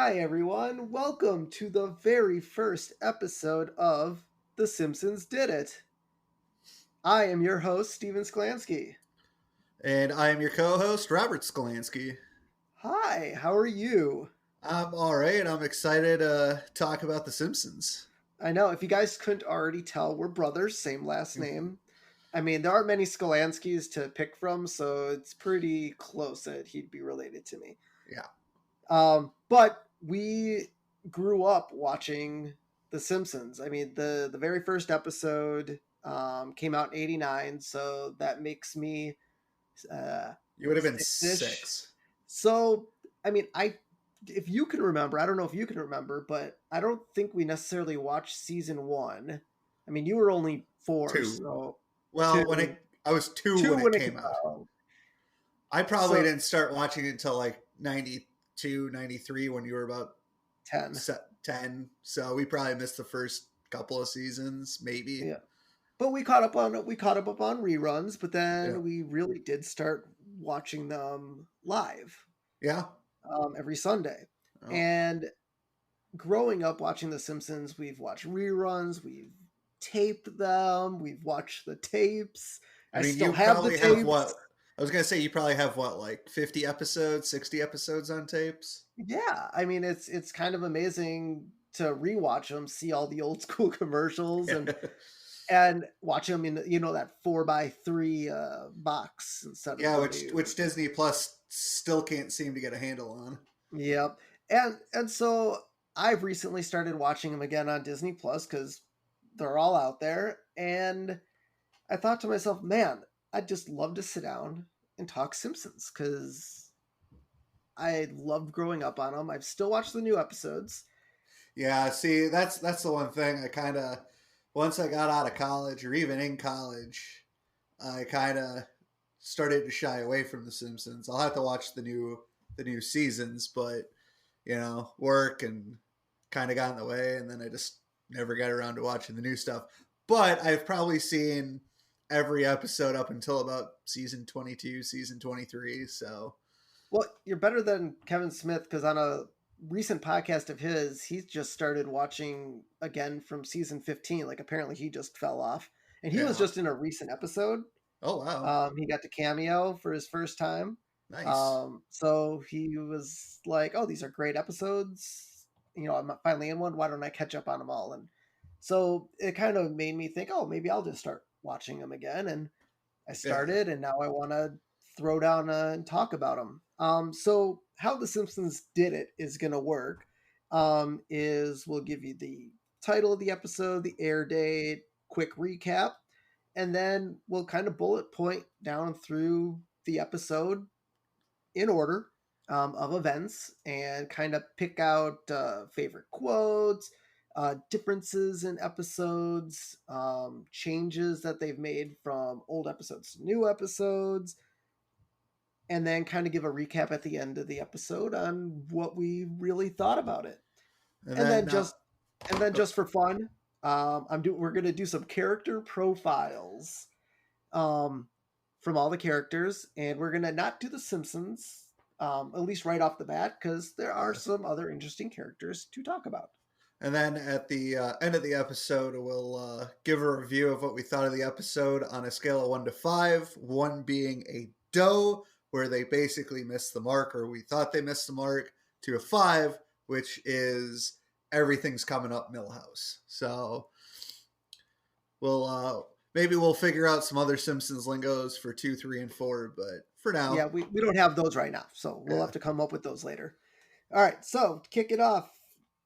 Hi, everyone. Welcome to the very first episode of The Simpsons Did It. I am your host, Steven Sklansky. And I am your co host, Robert Skolansky. Hi, how are you? I'm all right. I'm excited to talk about The Simpsons. I know, if you guys couldn't already tell, we're brothers, same last name. I mean, there aren't many Skolanskis to pick from, so it's pretty close that he'd be related to me. Yeah. But we grew up watching The Simpsons. I mean, the very first episode came out in '89, so that makes me You would have been six-ish. 6. So, I mean, if you can remember, I don't know if you can remember, but I don't think we necessarily watched season one. I mean, you were only 4, 2. so Well, two, I was 2 two when it when it came came out. out. I probably So didn't start watching it until like 92, 93 when you were about 10, 10. So we probably missed the first couple of seasons, maybe. yeah. But we caught up on reruns, but Yeah. then we really did start watching them live Yeah. every Sunday. Oh. And growing up watching The Simpsons, we've watched reruns, we've taped them, we've watched the tapes. I I mean, still you have the probably have tapes. what? I was going to say, you probably have what, like 50 episodes, 60 episodes on tapes? Yeah, I mean it's kind of amazing to rewatch them, see all the old school commercials, and watch them in that 4x3 box instead of Yeah, the which new. Disney Plus still can't seem to get a handle on. Yep. And so I've recently started watching them again on Disney Plus because they're all out there. And I thought to myself, man, I'd just love to sit down and talk Simpsons because I loved growing up on them. I've still watched the new episodes. Yeah, see, that's the one thing I kind of once I got out of college or even in college, I kind of started to shy away from The Simpsons. I'll have to watch the new seasons, but work and kind of got in the way, and then I just never got around to watching the new stuff. But I've probably seen every episode up until about season 22, season 23. So Well, you're better than Kevin Smith because on a recent podcast of his, he's just started watching again from season 15. Like apparently he just fell off. And he was yeah. just in a recent episode. Oh wow, He got to cameo for his first time. nice. So he was like, "Oh, these are great episodes. I'm finally in one. Why don't I catch up on them all?" And so it kind of made me think, "Oh, maybe I'll just start watching them again." And I Yeah. started, and now I want to throw down and talk about them. So how The Simpsons Did It is going to work is we'll give you the title of the episode, the air date, quick recap, and then we'll kind of bullet point down through the episode in order of events and kind of pick out favorite quotes, differences in episodes, changes that they've made from old episodes to new episodes, and then kind of give a recap at the end of the episode on what we really thought about it. And And then then just for fun, we're gonna do some character profiles um, from all the characters, and we're gonna not do the Simpsons, at least right off the bat, because there are some other interesting characters to talk about. And then at the end of the episode, we'll give a review of what we thought of the episode on a scale of 1 to 5. 1 being a doe, where they basically missed the mark, or we thought they missed the mark, to a 5, which is everything's coming up Millhouse. So maybe we'll figure out some other Simpsons lingos for 2, 3, and 4. But for Yeah, now, we don't have those right now, so we'll have yeah. to come up with those later. All right, so to kick it off,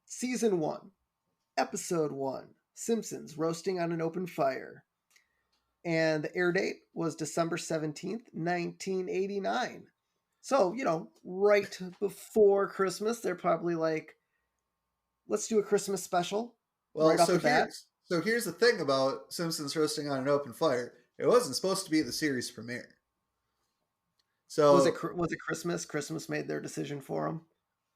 season one, episode one, Simpsons roasting on an open fire. And the air date was December 17th, 1989. So, right before Christmas, they're probably like, let's do a Christmas special Well, right off the bat. so here's the thing about Simpsons roasting on an open fire. It wasn't supposed to be the series premiere. So Was it Christmas? Christmas made their decision for them.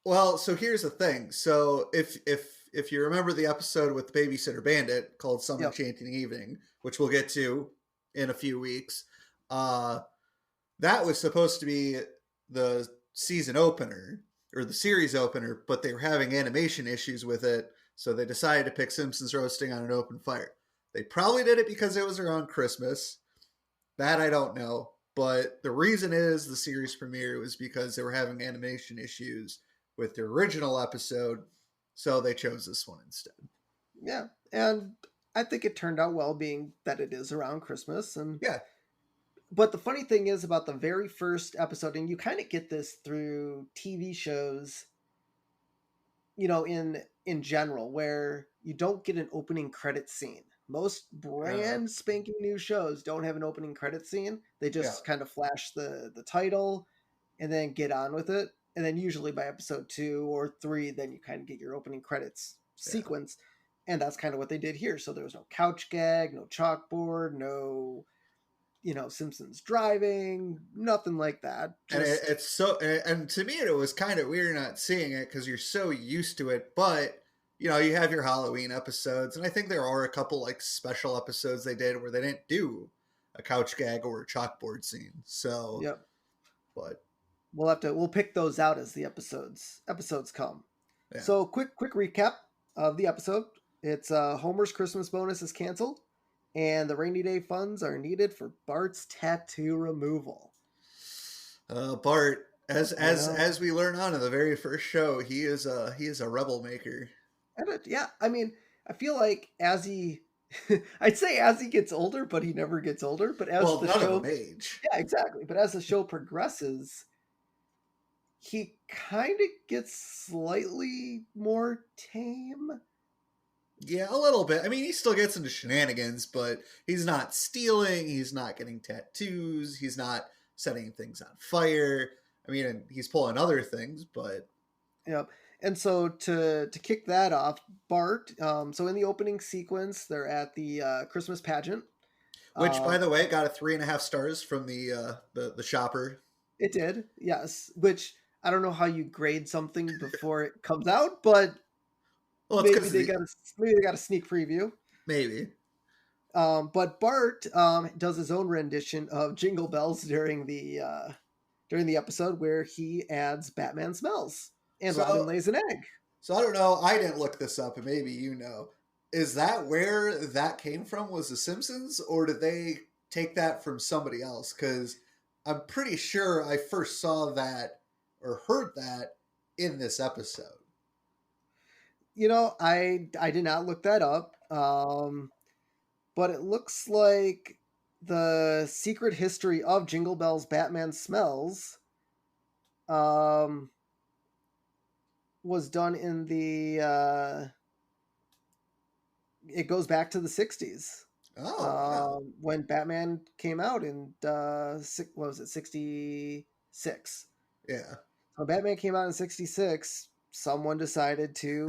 Well, so here's the thing. So if you remember the episode with the Babysitter Bandit called Some Yep. Enchanting Evening, which we'll get to in a few weeks, uh, that was supposed to be the season opener. or the series opener, but they were having animation issues with it, so they decided to pick Simpsons roasting on an open fire. They probably did it because it was around Christmas. That I don't know, but the reason is the series premiere was because they were having animation issues with the original episode, so they chose this one instead. Yeah, and I think it turned out well, being that it is around Christmas. And Yeah, but the funny thing is about the very first episode, and you kind of get this through TV shows, in general, where you don't get an opening credit scene. Most uh, brand spanking new shows don't have an opening credit scene. They yeah, just kind of flash the title and then get on with it. And then usually by episode 2 or 3, then you kind of get your opening credits yeah. sequence. And that's kind of what they did here. So there was no couch gag, no chalkboard, no, Simpsons driving, nothing like that. And Just, it's so, and to me, it was kind of weird not seeing it because you're so used to it. But you have your Halloween episodes, and I think there are a couple like special episodes they did where they didn't do a couch gag or a chalkboard scene. So, yep. but We'll pick those out as the episodes come. yeah. So quick recap of the episode. It's Homer's Christmas bonus is canceled, and the rainy day funds are needed for Bart's tattoo removal. Bart, as I as know. as we learn on in the very first show, he is a rebel maker. Yeah, I mean, I feel like as he, I'd say as he gets older, but he never gets older. But as Well, the none of them show, age. yeah, exactly. But as the show progresses, he kind of gets slightly more tame. Yeah, a little bit. I mean, he still gets into shenanigans, but he's not stealing. He's not getting tattoos. He's not setting things on fire. I mean, and he's pulling other things, but Yep. And so to kick that off, Bart. So in the opening sequence, they're at the Christmas pageant. which, by Um, the way, got a 3.5 stars from the shopper. it did, yes. Which I don't know how you grade something before it comes out, but Well, it's maybe because they the got a sneak preview. maybe. But Bart does his own rendition of Jingle Bells during the episode where he adds Batman smells and Robin So lays an egg. So I don't know. I didn't look this up, and maybe you know. Is that where that came from? Was The Simpsons, or did they take that from somebody else? Because I'm pretty sure I first saw that or heard that in this episode. I did not look that up, but it looks like the secret history of Jingle Bells Batman Smells um, was done in the. It goes back to the 60s Oh wow, when Batman came out in, what was it, 66? yeah, So Batman came out in 66. Someone decided to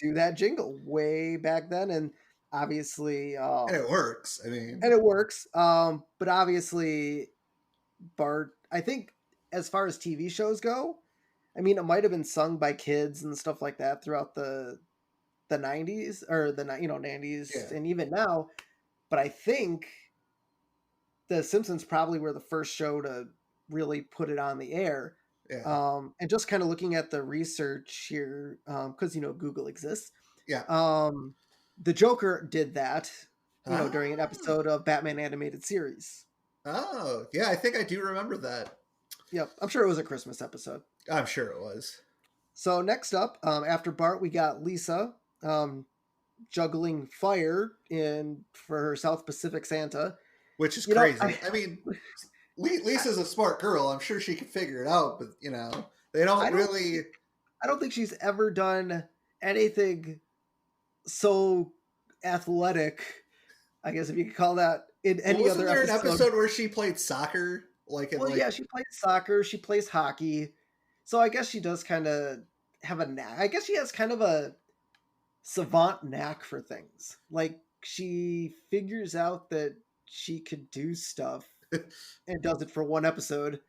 do that jingle way back then. And obviously, and it works. I mean, and it works. But obviously, Bart, I think as far as TV shows go, I mean, it might have been sung by kids and stuff like that throughout the 90s or the 90s yeah, and even now. But I think the Simpsons probably were the first show to really put it on the air. yeah, And just kind of looking at the research here, because Google exists. yeah. Um, the Joker did that, during an Ah, episode of Batman animated series. oh yeah. I think I do remember that. Yep, I'm sure it was a Christmas episode. I'm sure it was. So next up, after Bart, we got Lisa juggling fire in for her South Pacific Santa. Which is You know, crazy. I mean, Lisa's a smart girl. I'm sure she can figure it out, but they I don't don't really. I don't think she's ever done anything so athletic, I guess if you could call that, in Well, any wasn't other there an episode. episode where she played soccer? Like in Well, like yeah, she plays soccer, she plays hockey. So I guess she does kind of have a knack. I guess she has kind of a savant knack for things. Like she figures out that she could do stuff and does it for one episode,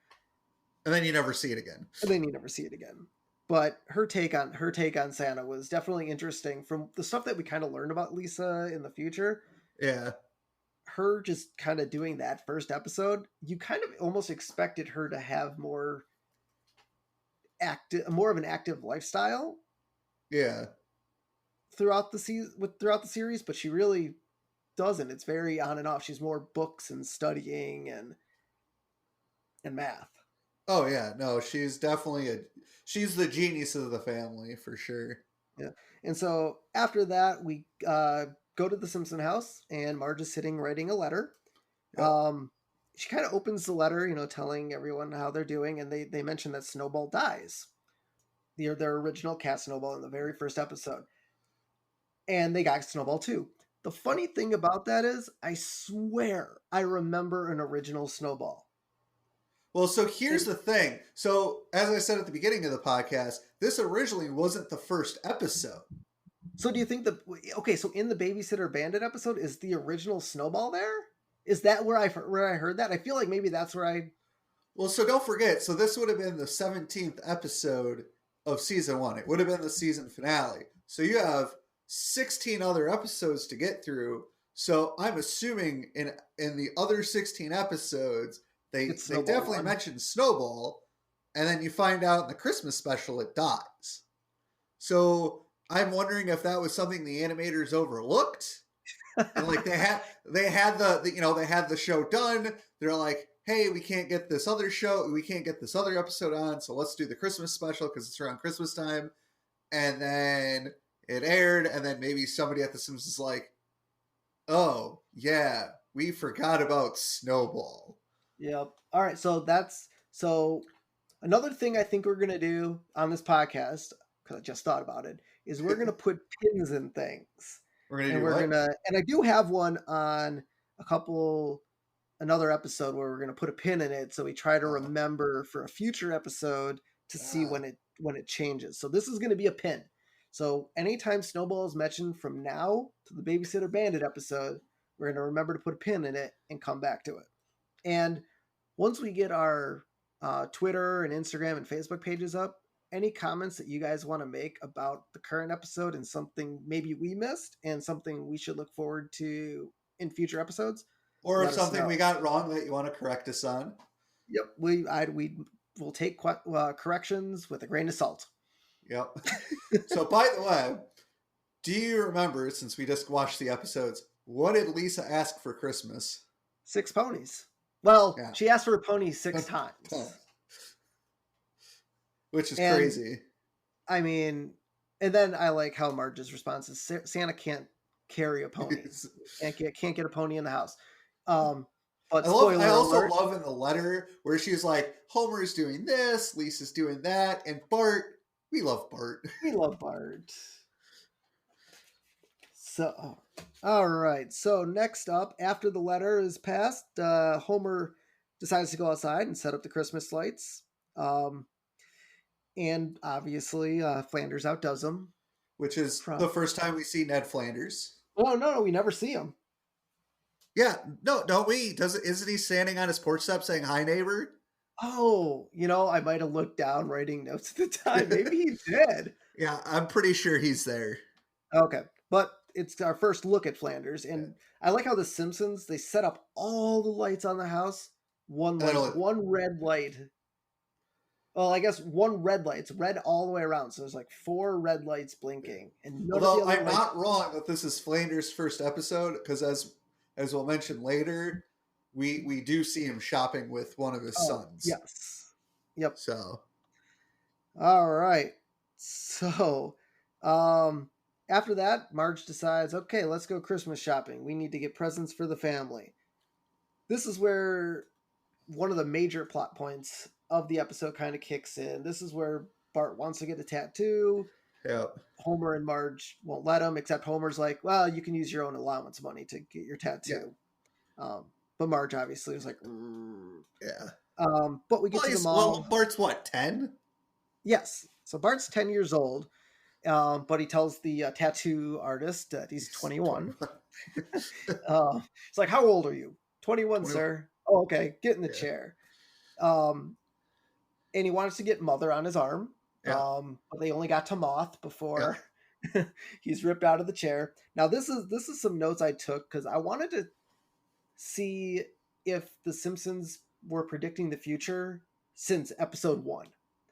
and then you never see it again. and then you never see it again. But her take on Santa was definitely interesting. From the stuff that we kind of learned about Lisa in the future, Yeah, her just kind of doing that first episode, you kind of almost expected her to have more more of an active lifestyle Yeah. throughout the series, but she really doesn't. It's very on and off. She's more books and studying and math. Oh yeah, no, she's the genius of the family for sure. Yeah. And so after that, we go to the Simpson house, and Marge is sitting writing a letter. Yep. She kind of opens the letter, telling everyone how they're doing, and they mention that Snowball dies. Their original cat Snowball in the very first episode. And they got Snowball too. The funny thing about that is, I swear I remember an original Snowball. Well, so here's And the thing. So, as I said at the beginning of the podcast, this originally wasn't the first episode. so do you think okay, so in the Babysitter Bandit episode, is the original Snowball there? Is that where I heard that? I feel like maybe that's where I. Well, so don't forget. So this would have been the 17th episode of season 1. It would have been the season finale. So you have 16 other episodes to get through. So I'm assuming in the other 16 episodes, they definitely one. mentioned Snowball, and then you find out in the Christmas special it dies. So I'm wondering if that was something the animators overlooked, and like they had the show done. They're like, hey, we can't get this other episode on, so let's do the Christmas special because it's around Christmas time. And then it aired, and then maybe somebody at the Simpsons is like, oh yeah, we forgot about Snowball. Yep. All right. So another thing I think we're gonna do on this podcast, because I just thought about it, is we're gonna put pins in things. We're gonna And do what? and I do have one on another episode where we're gonna put a pin in it, so we try to remember for a future episode to see when it changes. So this is gonna be a pin. So anytime Snowball is mentioned from now to the Babysitter Bandit episode, we're gonna remember to put a pin in it and come back to it. And once we get our Twitter and Instagram and Facebook pages up, any comments that you guys want to make about the current episode and something maybe we missed and something we should look forward to in future episodes, or if something we got wrong that you want to correct us on. Yep, we will take corrections with a grain of salt. Yep. So by the way, do you remember, since we just watched the episodes, what did Lisa ask for Christmas? 6 ponies. Well, Yeah. She asked for a pony 6 times. Which is crazy. I mean, and then I like how Marge's response is Santa can't carry a pony. Can't get a pony in the house. But I also love in the letter where she's like, Homer's doing this, Lisa's doing that, and Bart, we love Bart. We love Bart. So, all right. So next up, after the letter is passed, Homer decides to go outside and set up the Christmas lights. And obviously, Flanders outdoes him. Which is the first time we see Ned Flanders. Oh, no, we never see him. Yeah, no, don't we? Isn't he standing on his porch step saying, hi, neighbor? Oh, I might have looked down writing notes at the time. Maybe he did. Yeah, I'm pretty sure he's there. Okay, but it's our first look at Flanders. And I like how the Simpsons, they set up all the lights on the house. One red light. Well, I guess one red light. It's red all the way around. So there's like 4 red lights blinking. And although I'm not wrong that this is Flanders' first episode, because as we'll mention later, we do see him shopping with one of his sons. Yes. Yep. So. All right. So, after that, Marge decides, okay, let's go Christmas shopping. We need to get presents for the family. This is where one of the major plot points of the episode kind of kicks in. This is where Bart wants to get a tattoo. Yep. Homer and Marge won't let him, except Homer's like, well, you can use your own allowance money to get your tattoo. Yeah. But Marge obviously was like, yeah. But we get to the mall. Well, Bart's what, 10? Yes. So Bart's 10 years old, but he tells the tattoo artist that he's 21. He's like, how old are you? 21, sir. Oh, okay. Get in the chair. And he wants to get Mother on his arm. Yeah. But they only got to Moth before he's ripped out of the chair. Now, this is some notes I took because I wanted to see if the Simpsons were predicting the future since episode 1.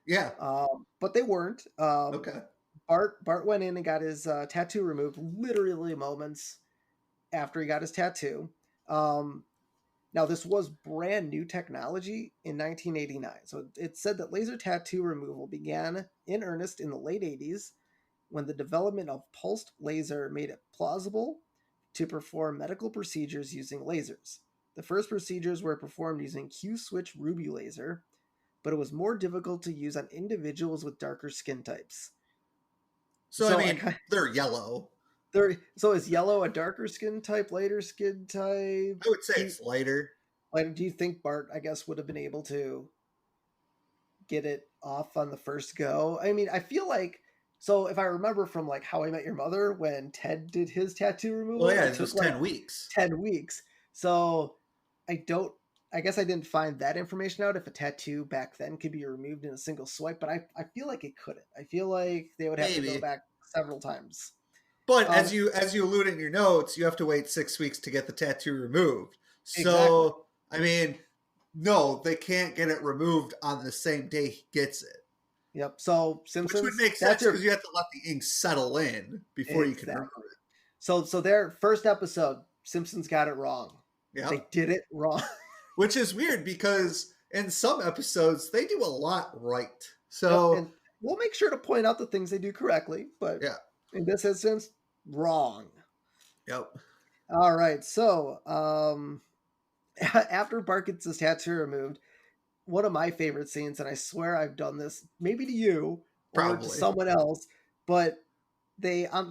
Yeah. But they weren't. Okay. Bart went in and got his tattoo removed literally moments after he got his tattoo. Um, Now, this was brand new technology in 1989. So it said that laser tattoo removal began in earnest in the late 80s when the development of pulsed laser made it plausible to perform medical procedures using lasers. The first procedures were performed using Q switch ruby laser, but it was more difficult to use on individuals with darker skin types. So I So mean, they're yellow. so is yellow a darker skin type, lighter skin type? I would say Do you, it's lighter. do you think Bart, I guess, would have been able to get it off on the first go? I mean, I feel like, so if I remember from like How I Met Your Mother, when Ted did his tattoo Well, removal, yeah, it it took was like 10 weeks. 10 weeks. So I don't, I guess I didn't find that information out if a tattoo back then could be removed in a single swipe, but I feel like it couldn't. I feel like they would have to go Maybe. back several times. But Um, as you allude in your notes, you have to wait 6 weeks to get the tattoo removed. exactly. So I mean, no, they can't get it removed on the same day he gets it, Yep. So which would Simpsons, make that's sense your because you have to let the ink settle in before you can remove exactly. So their first episode, Simpsons got it wrong. it. Yeah, They did it wrong. which is weird because in some episodes they do a lot right. Yep. So And we'll make sure to point out the things they do correctly, but yeah, in this instance, wrong. yep, All right. So after Bart gets his tattoo removed, one of my favorite scenes, and I swear I've done this maybe to you or to probably someone else, but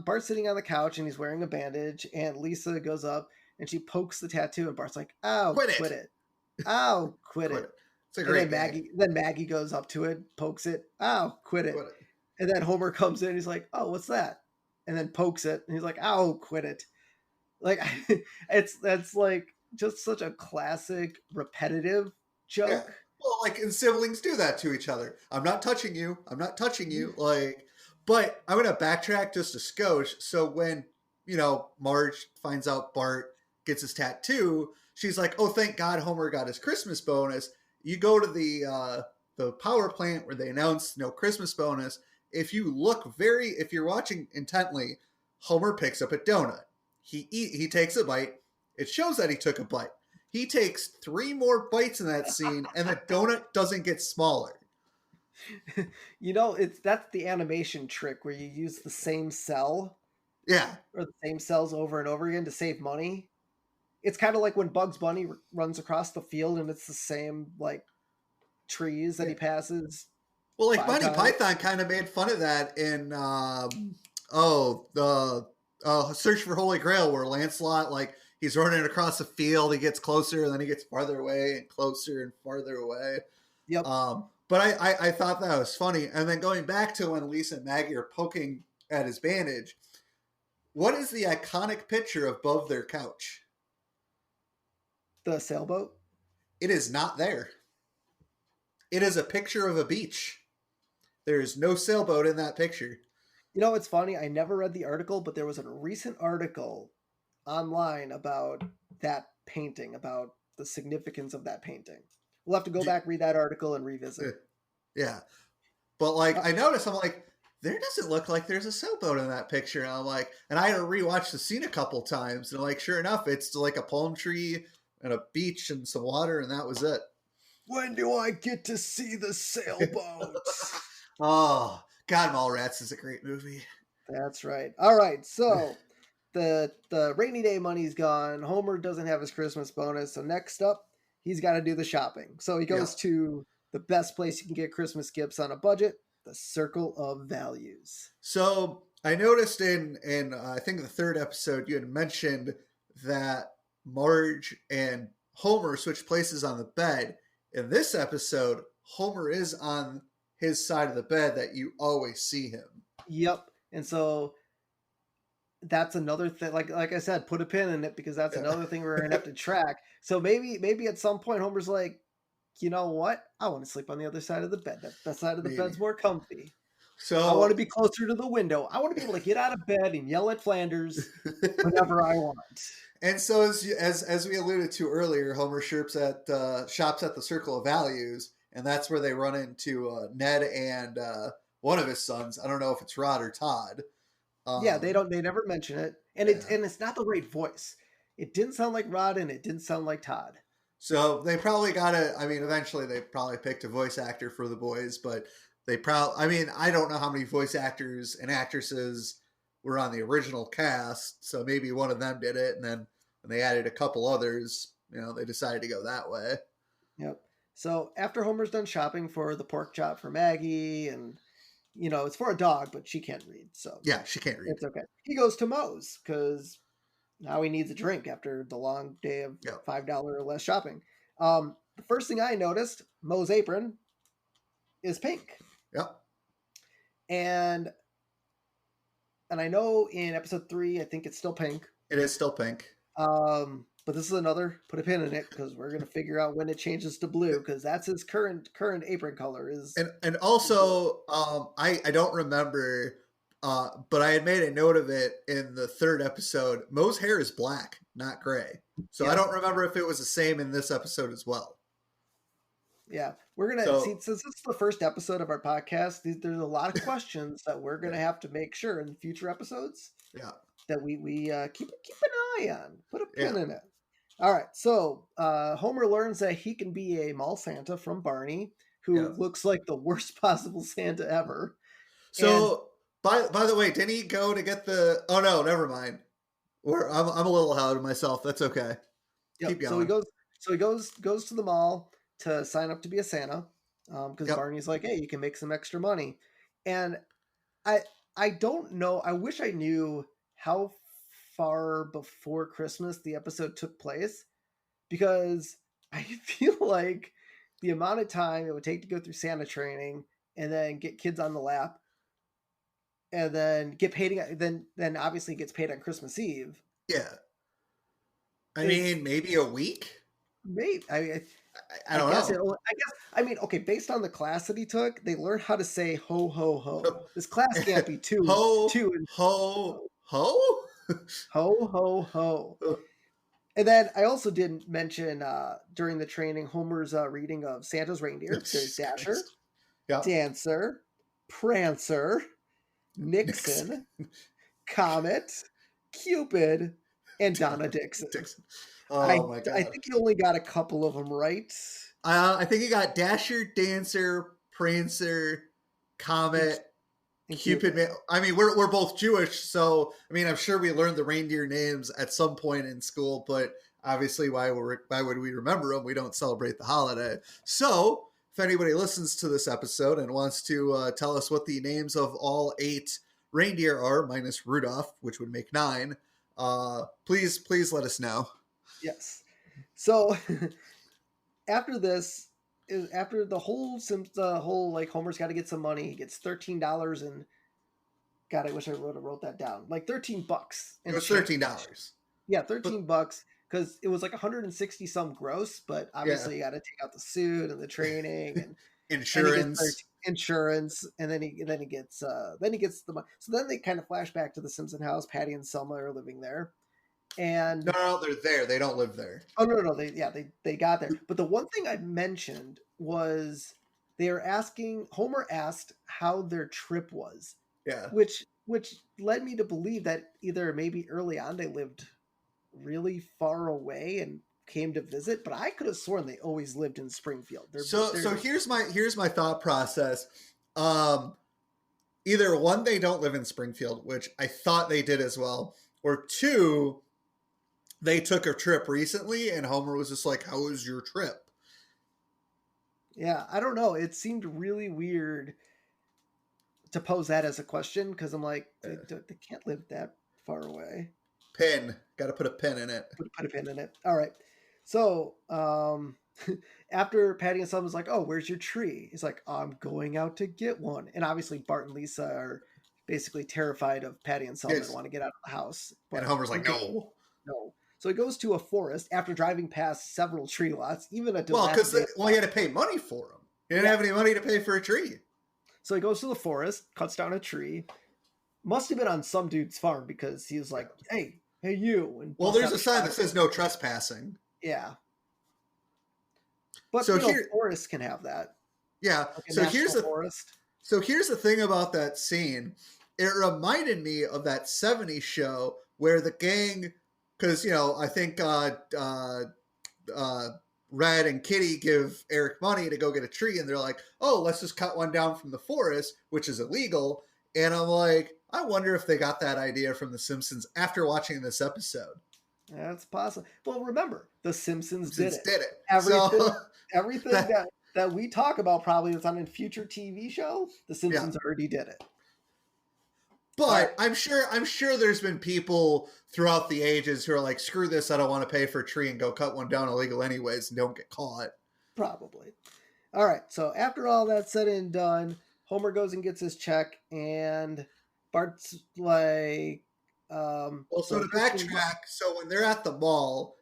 Bart's sitting on the couch and he's wearing a bandage, and Lisa goes up and she pokes the tattoo, and Bart's like, "Ow, quit quit it, it! Ow, quit quit it!" it. It's a And great gag. Then Maggie goes up to it, pokes it, "Ow, quit it!" Quit it. And then Homer comes in, and he's like, "Oh, what's that?" And then pokes it, and he's like, "Ow, quit it!" Like it's that's like just such a classic repetitive Yeah. joke. Well, like, and siblings do that to each other. I'm not touching you. I'm not touching you. Like, but I'm gonna backtrack just a skosh. So when Marge finds out Bart gets his tattoo, she's like, "Oh, thank God, Homer got his Christmas bonus." You go to the power plant where they announce no Christmas bonus. If you're watching intently, Homer picks up a donut. He takes a bite. It shows that he took a bite. He takes 3 more bites in that scene, and the donut doesn't get smaller. It's that's the animation trick where you use the same cell Yeah, or the same cells over and over again to save money. It's kind of like when Bugs Bunny runs across the field and it's the same like trees that yeah. he passes Well, like five Monty times. Python kind of made fun of that in the Search for Holy Grail, where Lancelot, like, he's running across the field, he gets closer, and then he gets farther away and closer and farther away. Yep. But I thought that was funny. And then going back to when Lisa and Maggie are poking at his bandage, what is the iconic picture above their couch? The sailboat. It is not there. It is a picture of a beach. There is no sailboat in that picture. It's funny. I never read the article, but there was a recent article online about that painting, about the significance of that painting. We'll have to go back, read that article, and revisit. Yeah. But like, I noticed, I'm like, there doesn't look like there's a sailboat in that picture. And I'm like, and I had to rewatch the scene a couple times. And like, sure enough, it's like a palm tree and a beach and some water, and that was it. When do I get to see the sailboat? Oh, God, Mallrats is a great movie. That's right. All right, so the rainy day money's gone. Homer doesn't have his Christmas bonus, so next up, he's got to do the shopping. So he goes to the best place you can get Christmas gifts on a budget, the Circle of Values. So I noticed in I think the third episode you had mentioned that Marge and Homer switch places on the bed. In this episode, Homer is on his side of the bed that you always see him. Yep. And so that's another thing. Like I said, put a pin in it because that's another thing we're gonna have to track. So maybe at some point Homer's like, you know what? I want to sleep on the other side of the bed. That side of the bed's more comfy. So I want to be closer to the window. I want to be able to get out of bed and yell at Flanders whenever I want. And so as we alluded to earlier, Homer shops at the Circle of Values, and that's where they run into Ned and one of his sons. I don't know if it's Rod or Todd. Yeah, they never mention it, and Yeah. it's not the right voice. It didn't sound like Rod, and it didn't sound like Todd. So they probably got to, I mean, eventually they probably picked a voice actor for the boys, but they probably, I mean, I don't know how many voice actors and actresses were on the original cast. So maybe one of them did it. And then when they added a couple others, they decided to go that way. Yep. So after Homer's done shopping for the pork chop for Maggie, and it's for a dog, but she can't read, so Yeah, she can't read. it's okay. He goes to Moe's because now he needs a drink after the long day of Yep. $5 or less shopping. The first thing I noticed, Moe's apron is pink. Yep. And I know in episode 3, I think it's still pink. It is still pink. But this is another, put a pin in it, because we're gonna figure out when it changes to blue, because that's his current apron color is. And also, I don't remember, but I had made a note of it in the 3rd episode. Moe's hair is black, not gray. So yeah. I don't remember if it was the same in this episode as well. Yeah, we're gonna see, since this is the first episode of our podcast, there's a lot of questions that we're gonna have to make sure in future episodes. Yeah. That we keep an eye on. Put a pin in it. All right, so Homer learns that he can be a mall Santa from Barney, who looks like the worst possible Santa ever. So, by the way, didn't he go to get the? Oh no, never mind. I'm a little ahead of myself. That's okay. Yep. Keep going. So he goes to the mall to sign up to be a Santa, because Barney's like, hey, you can make some extra money, and I don't know. I wish I knew how far before Christmas the episode took place, because I feel like the amount of time it would take to go through Santa training and then get kids on the lap and then get paid, then obviously gets paid on Christmas Eve. Yeah. I mean, maybe a week? Maybe. I don't know. I mean, okay, based on the class that he took, they learned how to say ho, ho, ho. This class can't be too. Ho, ho, ho, ho. And then I also didn't mention during the training Homer's reading of Santa's reindeer. There's Dasher, Dancer, Prancer, Nixon, Comet, Cupid, and Donna Dixon. Oh my God. I think he only got a couple of them right. I think he got Dasher, Dancer, Prancer, Comet, and Cupid. I mean, we're both Jewish, so I mean, I'm sure we learned the reindeer names at some point in school, but obviously, why would we remember them? We don't celebrate the holiday. So, if anybody listens to this episode and wants to tell us what the names of all 8 reindeer are, minus Rudolph, which would make 9, please let us know. Yes. So after this, after the whole like Homer's got to get some money, he gets $13 and God, I wish I wrote that down. Like $13. It was $13. Yeah, $13 because it was like 160 some gross, but obviously you got to take out the suit and the training and insurance, and then he gets the money. So then they kind of flash back to the Simpson house. Patty and Selma are living there. And no, they're there. They don't live there. Oh no, they got there. But the one thing I mentioned was Homer asked how their trip was. Yeah. Which led me to believe that either maybe early on they lived really far away and came to visit, but I could have sworn they always lived in Springfield. So here's my thought process. Either one, they don't live in Springfield, which I thought they did as well, or 2, they took a trip recently and Homer was just like, how was your trip? Yeah, I don't know. It seemed really weird to pose that as a question because I'm like, they can't live that far away. Pin. Got to put a pin in it. Put a pin in it. All right. So after Patty and Selma's like, oh, where's your tree? He's like, I'm going out to get one. And obviously Bart and Lisa are basically terrified of Patty and Selma and want to get out of the house. But and Homer's like, no. So he goes to a forest after driving past several tree lots, even a because he had to pay money for them. He didn't have any money to pay for a tree. So he goes to the forest, cuts down a tree. Must have been on some dude's farm because he was like, hey, you. And there's a sign that says no trespassing. Yeah. But so forests can have that. Yeah. like a national The forest. so here's the thing about that scene. It reminded me of that '70s show where the gang, because I think uh, Red and Kitty give Eric money to go get a tree, and they're like, "Oh, let's just cut one down from the forest," which is illegal. And I'm like, I wonder if they got that idea from The Simpsons after watching this episode. That's possible. Well, remember, The Simpsons did Simpsons it. did it. So Everything, everything that, that we talk about probably that's on a future TV show, The yeah. Simpsons already did it. All right. But I'm sure there's been people throughout the ages who are like, screw this, I don't want to pay for a tree and go cut one down illegal anyways and don't get caught. Probably. All right. So after all that's said and done, Homer goes and gets his check, and Bart's like, Well, so so to here's some. backtrack, so when they're at the mall,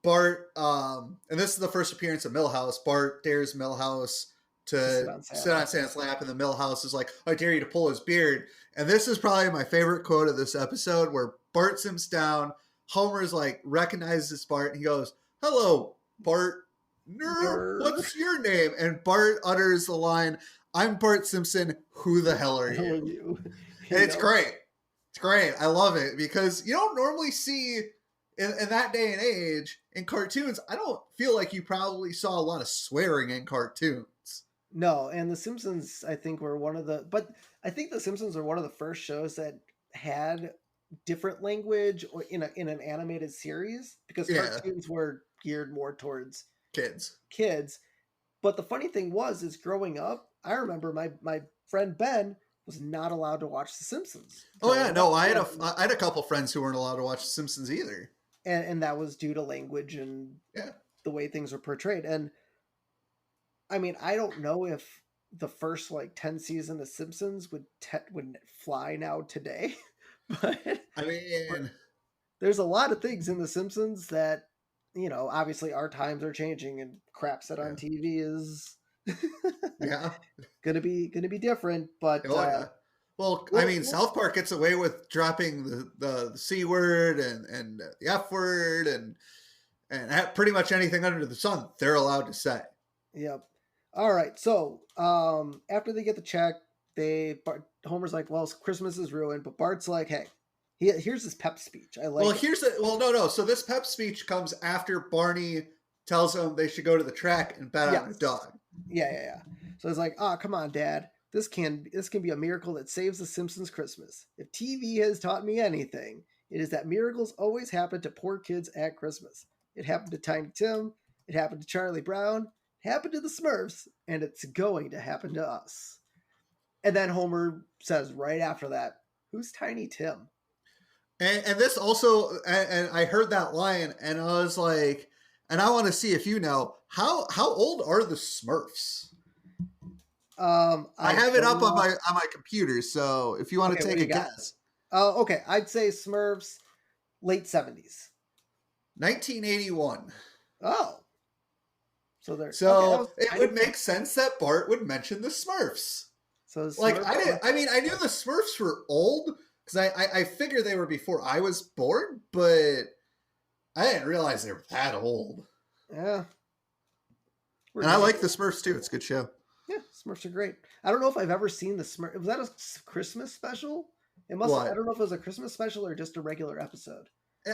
Bart, and this is the first appearance of Milhouse. Bart dares Milhouse To sit to on Santa. sit on Santa's lap, and the Milhouse is like, "I dare you to pull his beard." And this is probably my favorite quote of this episode, where Bart sits down. Homer's like recognizes Bart, and he goes, "Hello, Bart. What's your name?" And Bart utters the line, "I'm Bart Simpson. Who the hell are you?" You And it's know? great. It's great. I love it because you don't normally see in that day and age in cartoons. I don't feel like you probably saw a lot of swearing in cartoons. No, and The Simpsons, I think, were one of the. But I think The Simpsons are one of the first shows that had different language or in an animated series, because Yeah, cartoons were geared more towards kids. kids. But the funny thing was, is growing up, I remember my friend Ben was not allowed to watch The Simpsons Oh yeah, growing up. no, I had a couple friends who weren't allowed to watch The Simpsons either. And that was due to language and Yeah, the way things were portrayed. And I mean, I don't know if the first like 10 season of Simpsons would fly now today, but, I but mean, there's a lot of things in The Simpsons that, obviously our times are changing, and crap set on yeah, TV is yeah, gonna be different. But oh yeah. Well, I we'll, mean, we'll, South Park gets away with dropping the C word and the F word and pretty much anything under the sun they're allowed to say. yep. All right. So after they get the check, Homer's like, "Well, Christmas is ruined," but Bart's like, "Hey, here's his pep speech. I like Well, it." no. So this pep speech comes after Barney tells them they should go to the track and bet on a Yes. dog. Yeah. So it's like, "Oh, come on, Dad. This can be a miracle that saves the Simpsons Christmas. If TV has taught me anything, it is that miracles always happen to poor kids at Christmas. It happened to Tiny Tim. It happened to Charlie Brown. It happened to the Smurfs, and it's going to happen to us." And then Homer says right after that, "Who's Tiny Tim?" And this also, and I heard that line, and I was like, and I want to see if you know how old are the Smurfs? I have it don't up on know. my computer, so if you want Okay, to what take do a you got? guess, Okay, I'd say Smurfs, late 70s. 1981. Oh, so they're okay. That So was it kind would of make sense that Bart would mention the Smurfs. so Like Smurfs. I didn't. I mean, I knew the Smurfs were old because I figured they were before I was born, but I didn't realize they were that old. Yeah, we're And I getting like the Smurfs too. It's a good show. yeah. Smurfs are great. I don't know if I've ever seen the Smurf. Was that a Christmas special? It must. I What? don't know if it was a Christmas special or just a regular episode.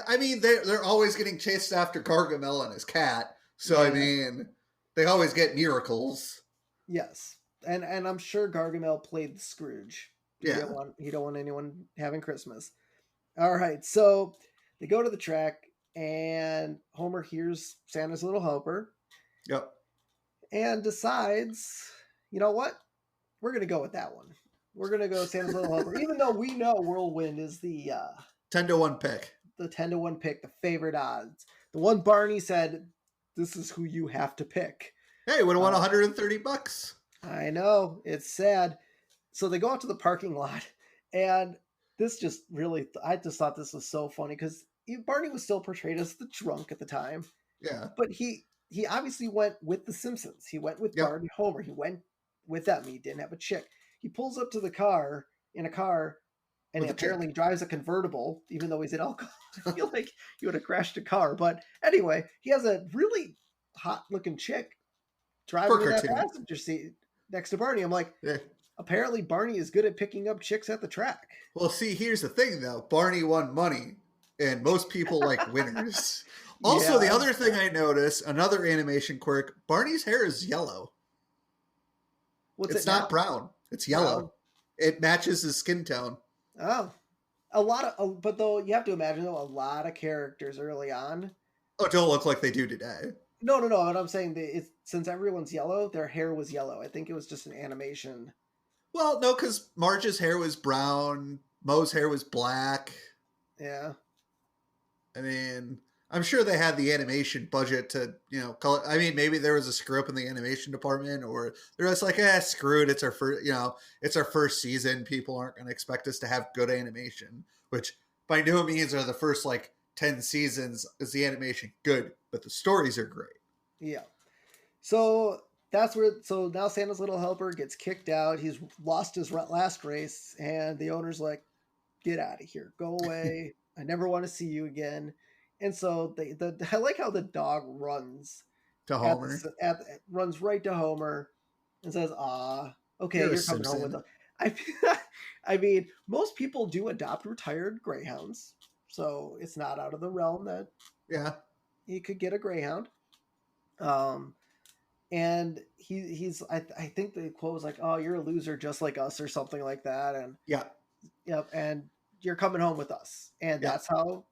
I mean, they're always getting chased after Gargamel and his cat. So I Yeah. mean, they always get miracles. Yes, and I'm sure Gargamel played Scrooge. Yeah. He don't want anyone having Christmas. All right, so they go to the track, and Homer hears Santa's Little Helper Yep. and decides, you know what? We're gonna go with that one. We're gonna go Santa's Little Helper, even though we know Whirlwind is the 10-1 pick. 10-1 pick, the favorite odds. The one Barney said, "This is who you have to pick." Hey, would have won $130. I know, it's sad. So they go out to the parking lot, and this just really, I just thought this was so funny because Barney was still portrayed as the drunk at the time, Yeah. but he obviously went with the Simpsons. He went with Yep. Bart and Homer. He went with them. He didn't have a chick. He pulls up to the car in a car, and With he a chick. apparently drives a convertible, even though he's in alcohol. I feel like he would have crashed a car. But anyway, he has a really hot looking chick driving For in that cartoon. passenger seat next to Barney. I'm like, Yeah. apparently Barney is good at picking up chicks at the track. Well, see, here's the thing though. Barney won money, and most people like winners. Also, the Yeah. other thing I noticed, another animation quirk, Barney's hair is yellow. What's it It's now? not brown. It's Brown. yellow. It matches his skin tone. Oh, a lot of, but though you have to imagine though, a lot of characters early on. Oh, don't look like they do today. No, no, no. What I'm saying, it's since everyone's yellow, their hair was yellow. I think it was just an animation. Well, no, because Marge's hair was brown. Moe's hair was black. Yeah. I mean, I'm sure they had the animation budget to, color. I mean, maybe there was a screw up in the animation department, or they're just like, screw it. It's our first, it's our first season. People aren't going to expect us to have good animation, which by no means are the first 10 seasons is the animation good, but the stories are great. Yeah. So that's where. So now Santa's little helper gets kicked out. He's lost his last race, and the owner's like, "Get out of here. Go away. I never want to see you again." And so I like how the dog runs To at Homer. runs right to Homer and says, "Ah, okay, You're a you're coming home with Simpson. us." I I mean, most people do adopt retired greyhounds, so it's not out of the realm that Yeah. he could get a greyhound. Um, and he's I think the quote was like, "Oh, you're a loser just like us," or something like that. And Yeah. yep, and you're coming home with us, and Yeah.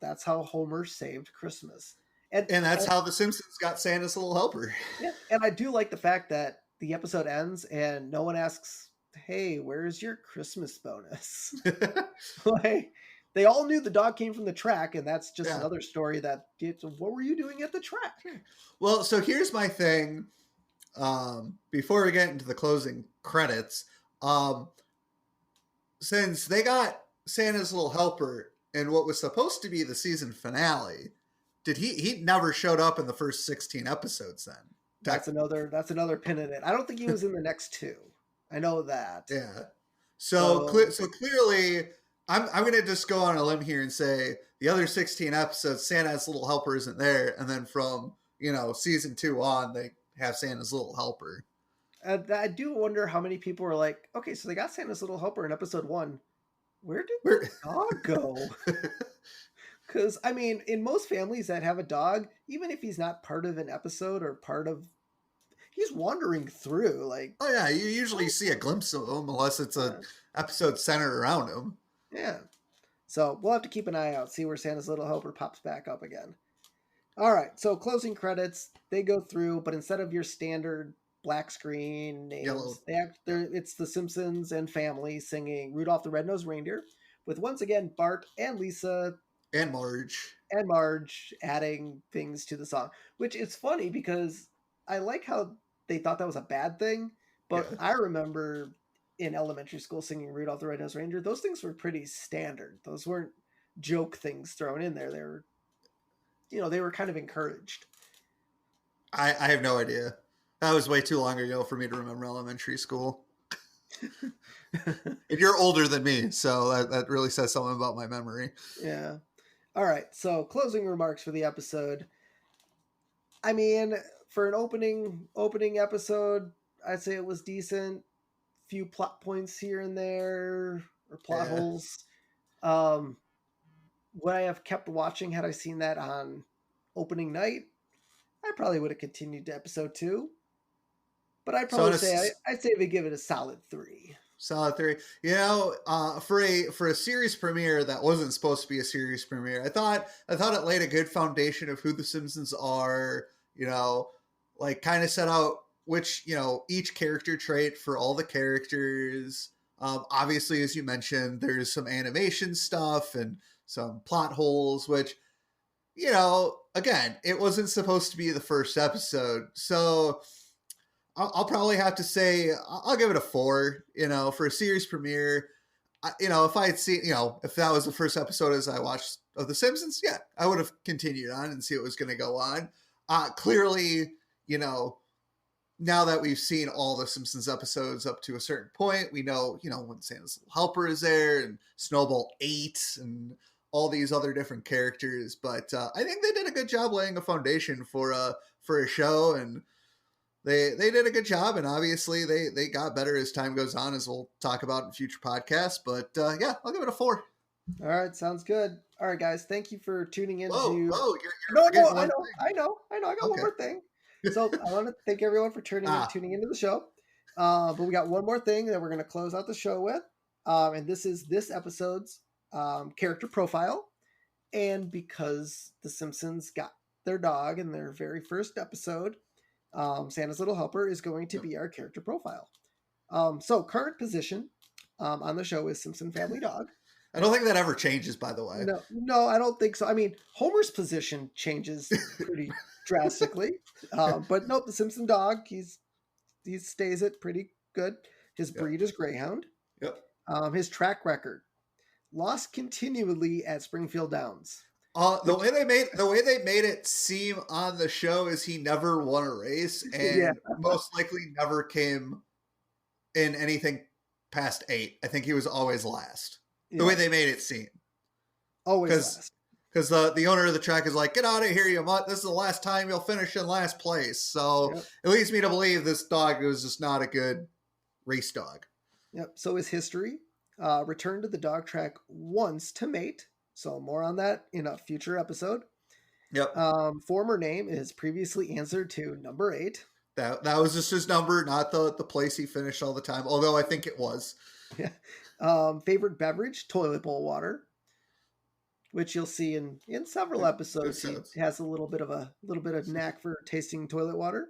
that's how Homer saved Christmas. And And that's how the Simpsons got Santa's little helper. yeah, and I do like the fact that the episode ends and no one asks, "Hey, where's your Christmas bonus?" Like they all knew the dog came from the track, and that's just Yeah. another story that what were you doing at the track? Well, so here's my thing. Before we get into the closing credits, since they got Santa's little helper in what was supposed to be the season finale, did he never showed up in the first 16 episodes then? That's another pin in it. I don't think he was in the next two. I know that. Yeah. So So clearly, I'm going to just go on a limb here and say the other 16 episodes, Santa's little helper isn't there, and then from season 2 on, they have Santa's little helper. I do wonder how many people are like, okay, so they got Santa's little helper in episode 1. Where did Where- the dog go? Because I mean, in most families that have a dog, even if he's not part of an episode or he's wandering through. Like, Oh yeah, you usually see a glimpse of him unless it's a episode centered around him. yeah. So we'll have to keep an eye out, see where Santa's little helper pops back up again. All right, so closing credits, they go through, but instead of your standard black screen Yellow. names, it's the Simpsons and family singing Rudolph the Red-Nosed Reindeer, with once again Bart and Lisa And Marge. and Marge adding things to the song, which is funny because I like how they thought that was a bad thing, but Yeah. I remember in elementary school singing Rudolph the Red-Nosed Reindeer. Those things were pretty standard. Those weren't joke things thrown in there. They were, they were kind of encouraged. I have no idea. That was way too long ago for me to remember elementary school. And you're older than me, so that really says something about my memory. Yeah. All right. So closing remarks for the episode. I mean, for an opening episode, I'd say it was decent. Few plot points here and there, or plot holes. Would I have kept watching had I seen that on opening night? I probably would have continued to episode 2. But I'd probably I'd say we give it a solid 3. Solid 3. For a series premiere that wasn't supposed to be a series premiere, I thought it laid a good foundation of who the Simpsons are. Kind of set out which each character trait for all the characters. Obviously, as you mentioned, there's some animation stuff and some plot holes, which again, it wasn't supposed to be the first episode, so I'll probably have to say I'll give it a 4. For a series premiere, if I had seen, if that was the first episode as I watched of The Simpsons, yeah, I would have continued on and see what was going to go on. Clearly, now that we've seen all the Simpsons episodes up to a certain point, we know, when Santa's little helper is there and Snowball 8 and all these other different characters. But I think they did a good job laying a foundation for a show, and they did a good job, and obviously they got better as time goes on, as we'll talk about in future podcasts. But yeah, I'll give it a 4. All right, sounds good. All right, guys, thank you for tuning in to. Whoa, you're No, no, forgetting one thing. I know. I got one Okay. more thing. So I want to thank everyone for Ah, tuning into the show. But we got one more thing that we're going to close out the show with, and this is this episode's character profile. And because the Simpsons got their dog in their very first episode, Santa's Little Helper is going to be our character profile. So current position on the show is Simpson Family Dog. I don't think that ever changes, by the way. No, I don't think so. I mean, Homer's position changes pretty drastically, but nope, the Simpson dog, he stays it pretty good. His Yep. breed is Greyhound. Yep. His track record, lost continually at Springfield Downs. The way they made it seem on the show is he never won a race, and Yeah. most likely never came in anything past 8. I think he was always last. The way they made it seem, Always last. because the owner of the track is like, "Get out of here, you mutt! This is the last time you'll finish in last place." So it leads me to believe this dog was just not a good race dog. Yep. So his history: returned to the dog track once to mate. So more on that in a future episode. Yep. Former name is previously answered to number 8. That was just his number, not the place he finished all the time. Although I think it was. Yeah. Favorite beverage: toilet bowl water, which you'll see in several episodes. He has a little bit of knack for tasting toilet water.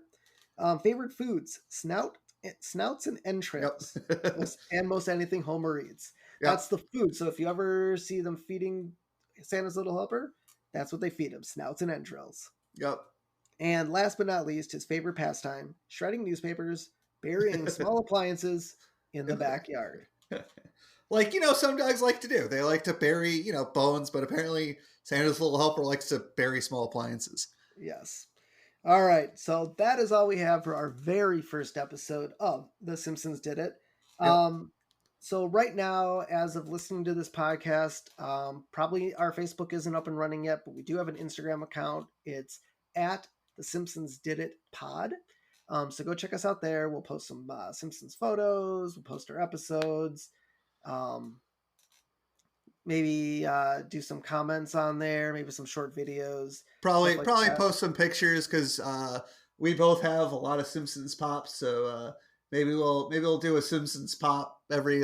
Favorite foods: snouts and entrails, and most anything Homer eats. Yep. That's the food. So if you ever see them feeding Santa's Little Helper, that's what they feed him: snouts and entrails. Yep. And last but not least, his favorite pastime: shredding newspapers, burying small appliances in the backyard. Like, some dogs like to do. They like to bury, bones, but apparently Santa's Little Helper likes to bury small appliances. Yes. All right. So that is all we have for our very first episode of The Simpsons Did It. Yep. So right now, as of listening to this podcast, probably our Facebook isn't up and running yet, but we do have an Instagram account. It's at The Simpsons Did It Pod. So go check us out there. We'll post some Simpsons photos. We'll post our episodes. Maybe do some comments on there. Maybe some short videos. Probably post some pictures, because we both have a lot of Simpsons pops. So maybe we'll do a Simpsons pop every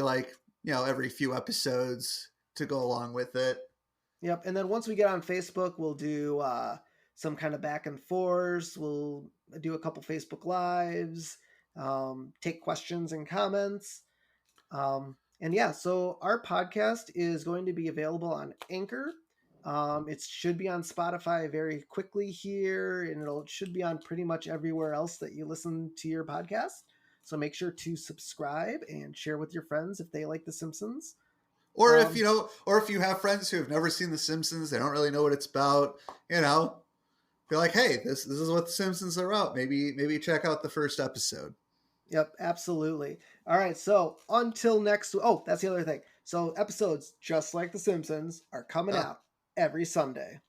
few episodes to go along with it. Yep. And then once we get on Facebook, we'll do some kind of back and forth. We'll do a couple Facebook Lives, take questions and comments. And yeah, so our podcast is going to be available on Anchor. It should be on Spotify very quickly here, and it should be on pretty much everywhere else that you listen to your podcast. So make sure to subscribe and share with your friends if they like The Simpsons. Or if you have friends who have never seen The Simpsons, they don't really know what it's about, be like, hey, this is what The Simpsons are about. Maybe check out the first episode. Yep, absolutely. All right, so until next... Oh, that's the other thing. So episodes just like The Simpsons are coming out every Sunday,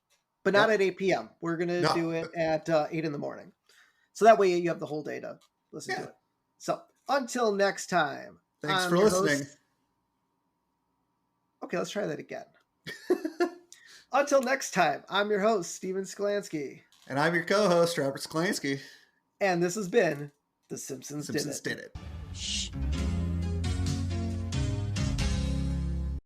but not at 8 p.m. We're going to do it at 8 in the morning. So that way you have the whole day to listen to it. So until next time. Thanks for listening. Okay, let's try that again. Until next time, I'm your host, Steven Sklansky. And I'm your co-host, Robert Sklansky. And this has been The Simpsons Did It. Shh.